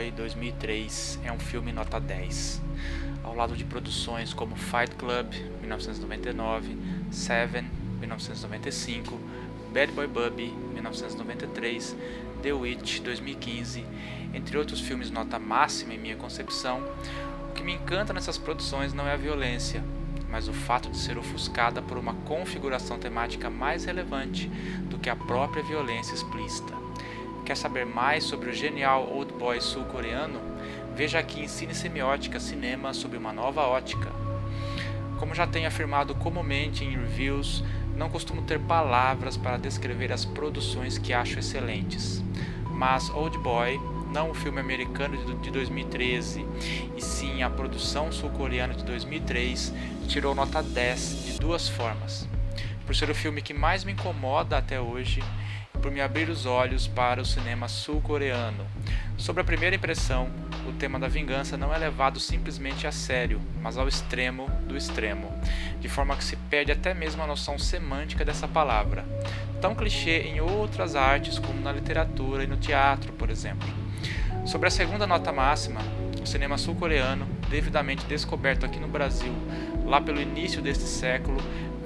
Boy 2003 é um filme nota 10, ao lado de produções como Fight Club 1999, Seven 1995, Bad Boy Bubby 1993, The Witch 2015, entre outros filmes nota máxima em minha concepção. O que me encanta nessas produções não é a violência, mas o fato de ser ofuscada por uma configuração temática mais relevante do que a própria violência explícita. Quer saber mais sobre o genial Old Boy sul-coreano? Veja aqui em Cine Semiótica Cinema sob uma nova ótica. Como já tenho afirmado comumente em reviews, não costumo ter palavras para descrever as produções que acho excelentes. Mas Old Boy, não o filme americano de 2013, e sim a produção sul-coreana de 2003, tirou nota 10 de duas formas. Por ser o filme que mais me incomoda até hoje, por me abrir os olhos para o cinema sul-coreano. Sobre a primeira impressão, o tema da vingança não é levado simplesmente a sério, mas ao extremo do extremo, de forma que se perde até mesmo a noção semântica dessa palavra, tão clichê em outras artes como na literatura e no teatro, por exemplo. Sobre a segunda nota máxima, o cinema sul-coreano, devidamente descoberto aqui no Brasil, lá pelo início deste século,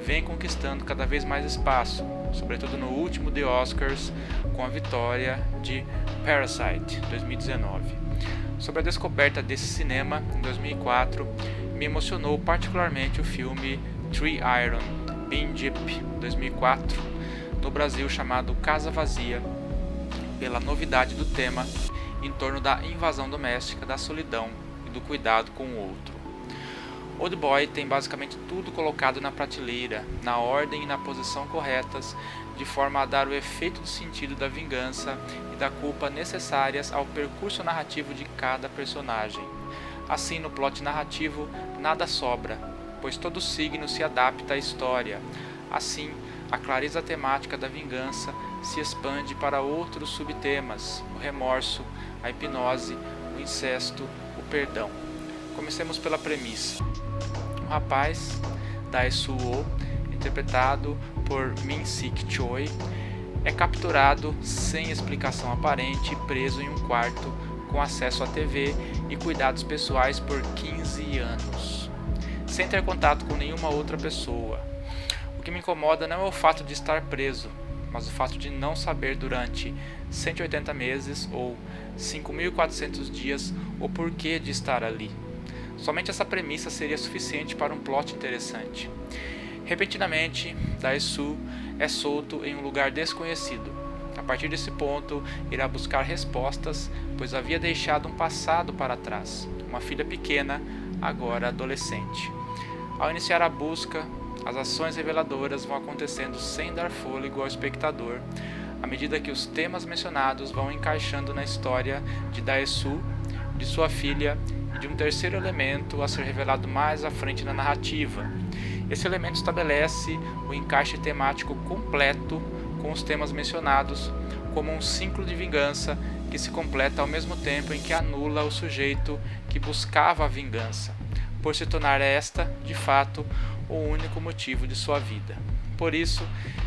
vem conquistando cada vez mais espaço, sobretudo no último The Oscars, com a vitória de Parasite, 2019. Sobre a descoberta desse cinema, em 2004, me emocionou particularmente o filme Three Iron, Bin Jeep, 2004, no Brasil chamado Casa Vazia, pela novidade do tema em torno da invasão doméstica, da solidão e do cuidado com o outro. Old Boy tem basicamente tudo colocado na prateleira, na ordem e na posição corretas, de forma a dar o efeito do sentido da vingança e da culpa necessárias ao percurso narrativo de cada personagem. Assim, no plot narrativo, nada sobra, pois todo signo se adapta à história. Assim, a clareza temática da vingança se expande para outros subtemas: o remorso, a hipnose, o incesto, o perdão. Comecemos pela premissa. Um rapaz, Dae-soo, interpretado por Min-sik Choi, é capturado sem explicação aparente e preso em um quarto com acesso à TV e cuidados pessoais por 15 anos, sem ter contato com nenhuma outra pessoa. O que me incomoda não é o fato de estar preso, mas o fato de não saber durante 180 meses ou 5.400 dias o porquê de estar ali. Somente essa premissa seria suficiente para um plot interessante. Repentinamente, Dae-soo é solto em um lugar desconhecido. A partir desse ponto, irá buscar respostas, pois havia deixado um passado para trás, uma filha pequena, agora adolescente. Ao iniciar a busca, as ações reveladoras vão acontecendo sem dar fôlego ao espectador, à medida que os temas mencionados vão encaixando na história de Dae-soo, de sua filha e de um terceiro elemento a ser revelado mais à frente na narrativa. Esse elemento estabelece o encaixe temático completo com os temas mencionados, como um ciclo de vingança que se completa ao mesmo tempo em que anula o sujeito que buscava a vingança, por se tornar esta, de fato, o único motivo de sua vida. Por isso,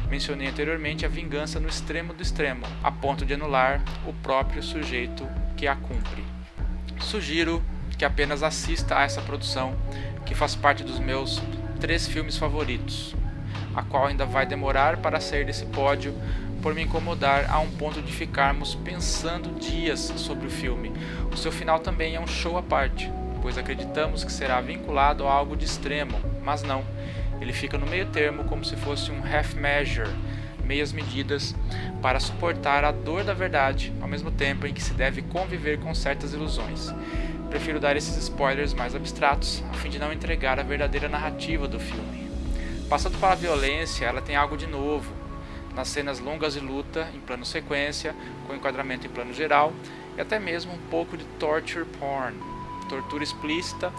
mencionei anteriormente a vingança no extremo do extremo, a ponto de anular o próprio sujeito que a cumpre. Sugiro que apenas assista a essa produção, que faz parte dos meus 3 filmes favoritos, a qual ainda vai demorar para sair desse pódio por me incomodar a um ponto de ficarmos pensando dias sobre o filme. O seu final também é um show à parte, pois acreditamos que será vinculado a algo de extremo, mas não. Ele fica no meio termo como se fosse um half measure, meias medidas, para suportar a dor da verdade, ao mesmo tempo em que se deve conviver com certas ilusões. Prefiro dar esses spoilers mais abstratos, a fim de não entregar a verdadeira narrativa do filme. Passando para a violência, ela tem algo de novo. Nas cenas longas de luta, em plano sequência, com enquadramento em plano geral, e até mesmo um pouco de torture porn, tortura explícita,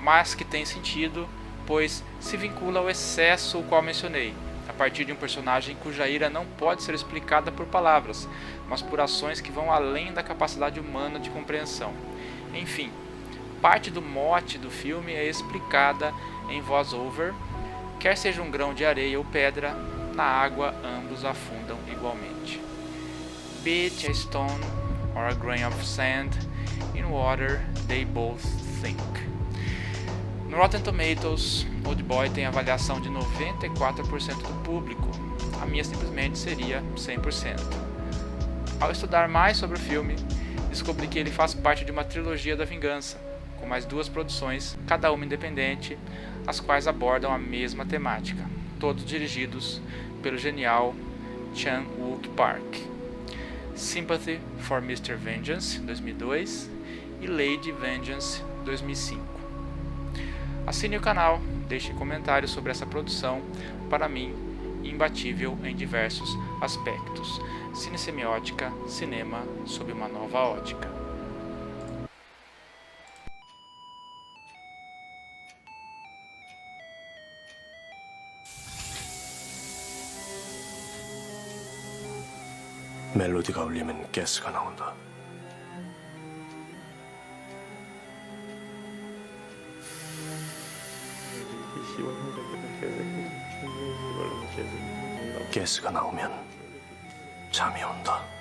mas que tem sentido, pois se vincula ao excesso o qual mencionei, a partir de um personagem cuja ira não pode ser explicada por palavras, mas por ações que vão além da capacidade humana de compreensão. Enfim, parte do mote do filme é explicada em voice-over, quer seja um grão de areia ou pedra, na água ambos afundam igualmente. Beat a stone or a grain of sand in water they both think. No Rotten Tomatoes, Oldboy tem avaliação de 94% do público. A minha simplesmente seria 100%. Ao estudar mais sobre o filme, descobri que ele faz parte de uma trilogia da vingança, com mais 2 produções, cada uma independente, as quais abordam a mesma temática, todos dirigidos pelo genial Chan-wook Park. Sympathy for Mr. Vengeance, 2002, e Lady Vengeance, 2005. Assine o canal, deixe comentários sobre essa produção, para mim, imbatível em diversos aspectos. Cinesemiótica, cinema sob uma nova ótica. 멜로디가 울리면 가스가 나온다. 가스가 나오면 잠이 온다.